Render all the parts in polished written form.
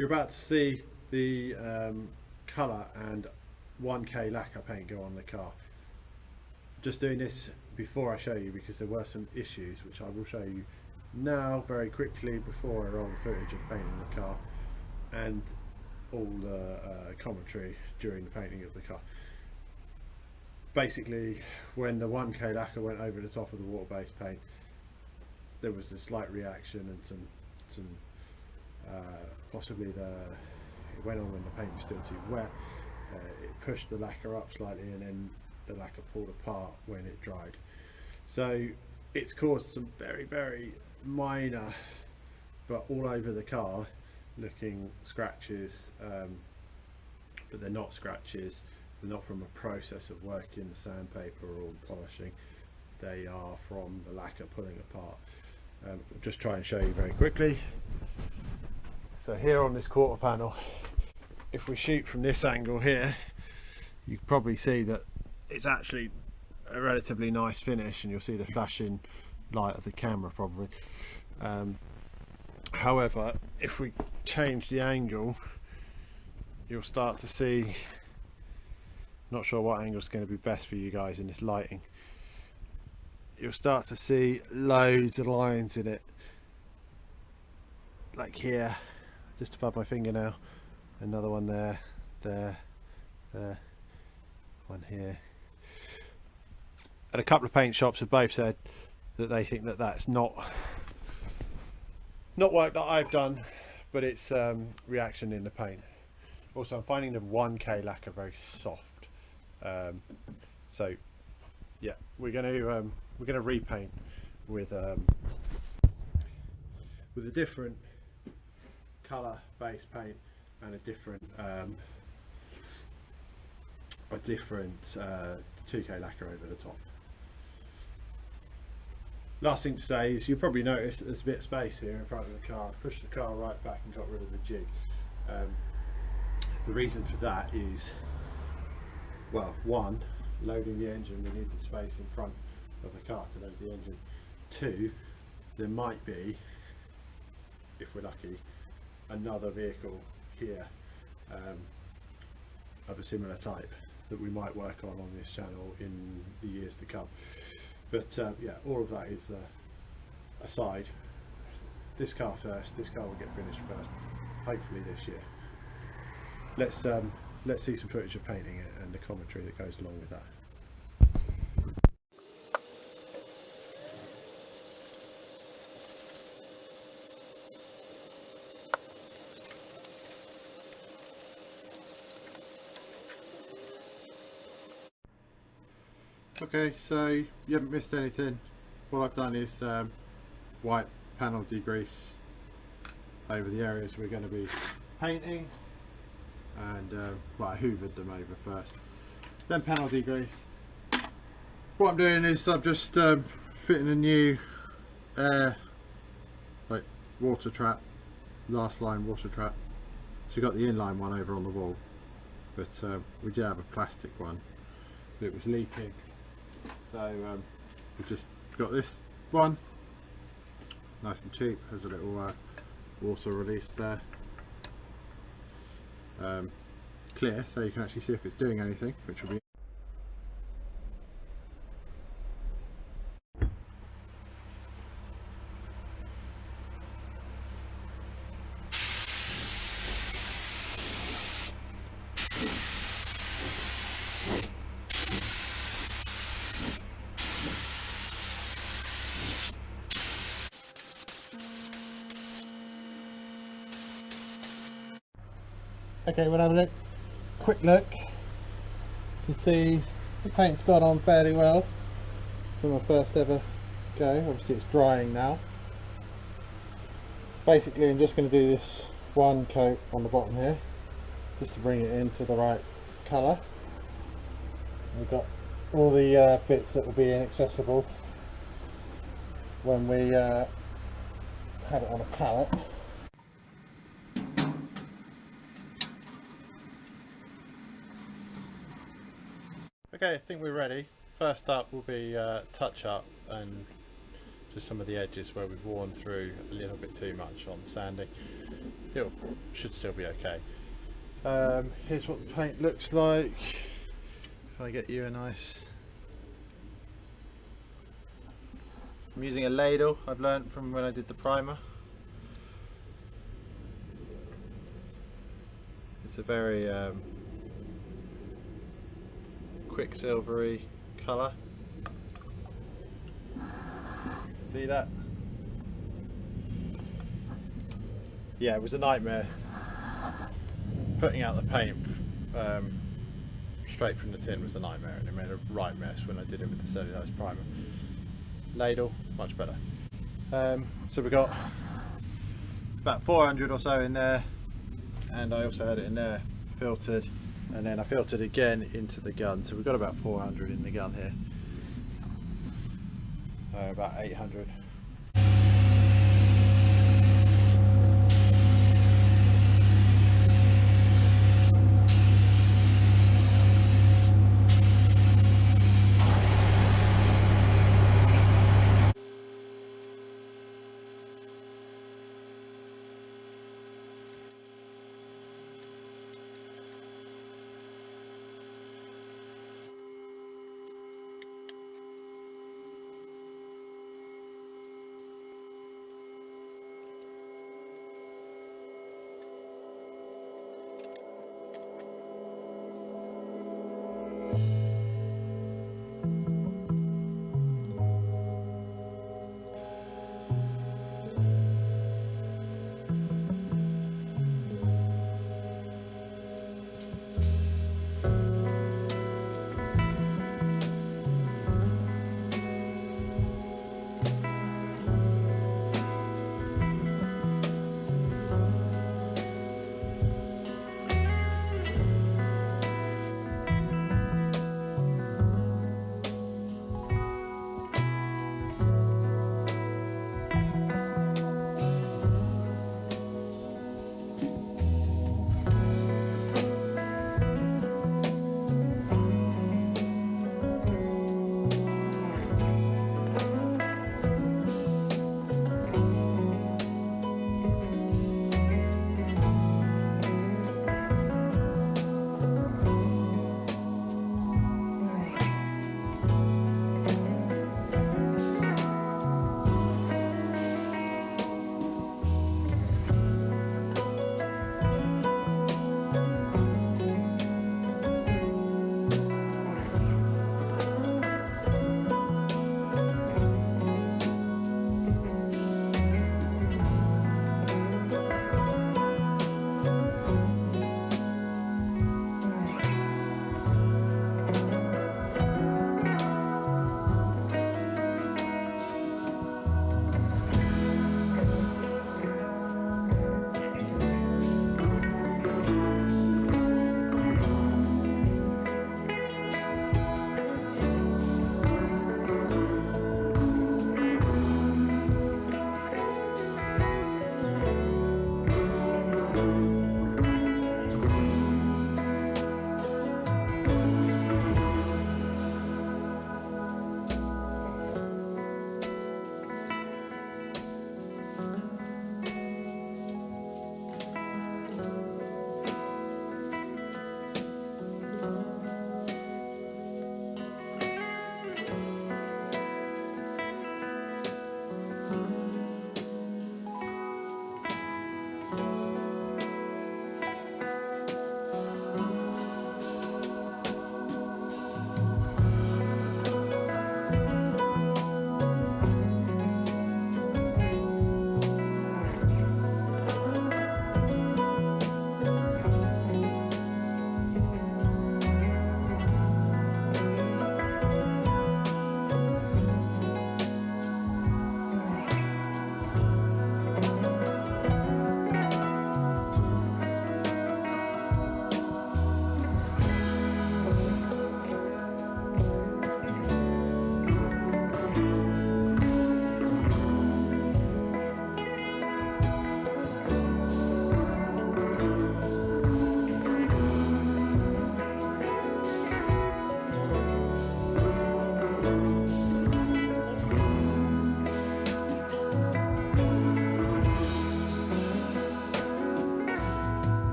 You're about to see the colour and 1K lacquer paint go on the car. Just doing this before I show you because there were some issues which I will show you now very quickly before I roll the footage of painting the car and all the commentary during the painting of the car. Basically, when the 1K lacquer went over the top of the water-based paint, there was a slight reaction and some possibly it went on when the paint was still too wet. It pushed the lacquer up slightly and then the lacquer pulled apart when it dried. So it's caused some very minor, but all over the car looking scratches, but they're not scratches. They're not from a process of working the sandpaper or polishing. They are from the lacquer pulling apart. I'll just try and show you very quickly. So here on this quarter panel, if we shoot from this angle here, you can probably see that it's actually a relatively nice finish, and you'll see the flashing light of the camera probably. However, if we change the angle, you'll start to see, not sure what angle is going to be best for you guys in this lighting, you'll start to see loads of lines in it, like here just above my fingernail, another one there, one here, and a couple of paint shops have both said that they think that that's not work that I've done, but it's reaction in the paint. Also, I'm finding the 1K lacquer very soft, so yeah, we're going to repaint with a different colour base paint and a different 2K lacquer over the top. Last thing to say is, you probably notice that there's a bit of space here in front of the car. I pushed the car right back and got rid of the jig. The reason for that is, well, one, loading the engine, we need the space in front of the car to load the engine. Two, there might be, if we're lucky, another vehicle here of a similar type that we might work on this channel in the years to come. But yeah, all of that is aside. This car first. This car will get finished first, hopefully this year. Let's see some footage of painting it and the commentary that goes along with that. Okay, so you haven't missed anything. What I've done is white panel degrease over the areas we're going to be painting, and well, I hoovered them over first, then panel degrease. What I'm doing is I'm just fitting a new like water trap, last line water trap. So we've got the inline one over on the wall, but we did have a plastic one that was leaking. So we've just got this one, nice and cheap, has a little water release there, clear, so you can actually see if it's doing anything, which will be okay. We'll have a quick look. You can see the paint's gone on fairly well from my first ever go. Obviously it's drying now. Basically I'm just going to do this one coat on the bottom here just to bring it into the right colour. We've got all the bits that will be inaccessible when we have it on a pallet. Okay, I think we're ready. First up will be touch up and just some of the edges where we've worn through a little bit too much on the sanding. It should still be okay. Here's what the paint looks like. If I get you a nice... I'm using a ladle I've learnt from when I did the primer. It's a very quicksilvery colour. See that? Yeah, it was a nightmare putting out the paint straight from the tin. Was a nightmare, and it made a right mess when I did it with the cellulose primer. Ladle, much better. So we got about 400 or so in there, and I also had it in there filtered, and then I filtered again into the gun, so we've got about 400 in the gun here. About 800.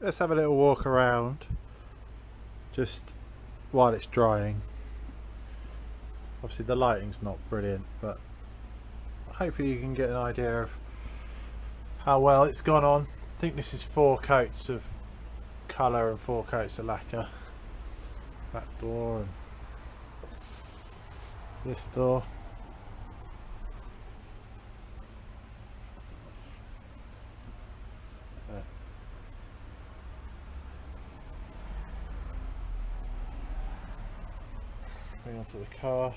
let's have a little walk around just while it's drying. Obviously the lighting's not brilliant, but hopefully you can get an idea of how well it's gone on. I think this is 4 coats of colour and 4 coats of lacquer. That door and this door. Going onto the car.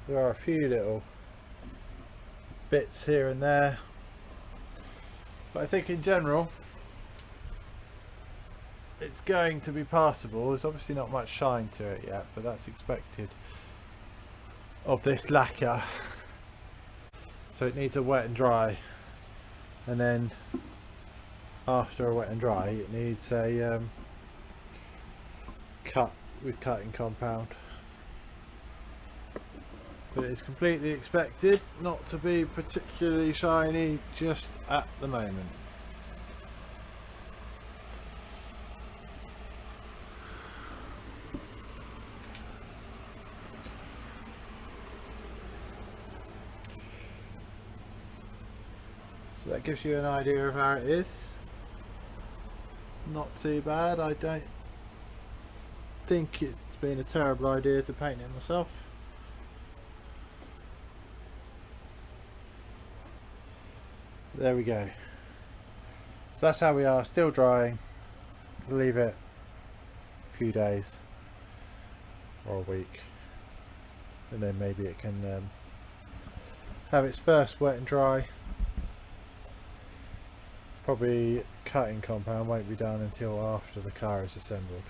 There are a few little bits here and there, but I think in general it's going to be passable. There's obviously not much shine to it yet, but that's expected of this lacquer. So it needs a wet and dry, and then after a wet and dry it needs a cut with cutting compound. But it is completely expected not to be particularly shiny just at the moment. So that gives you an idea of how it is. Not too bad. I don't think it's been a terrible idea to paint it myself. There we go. So that's how we are, still drying. Leave it a few days or a week, and then maybe it can have its first wet and dry. Probably cutting compound won't be done until after the car is assembled.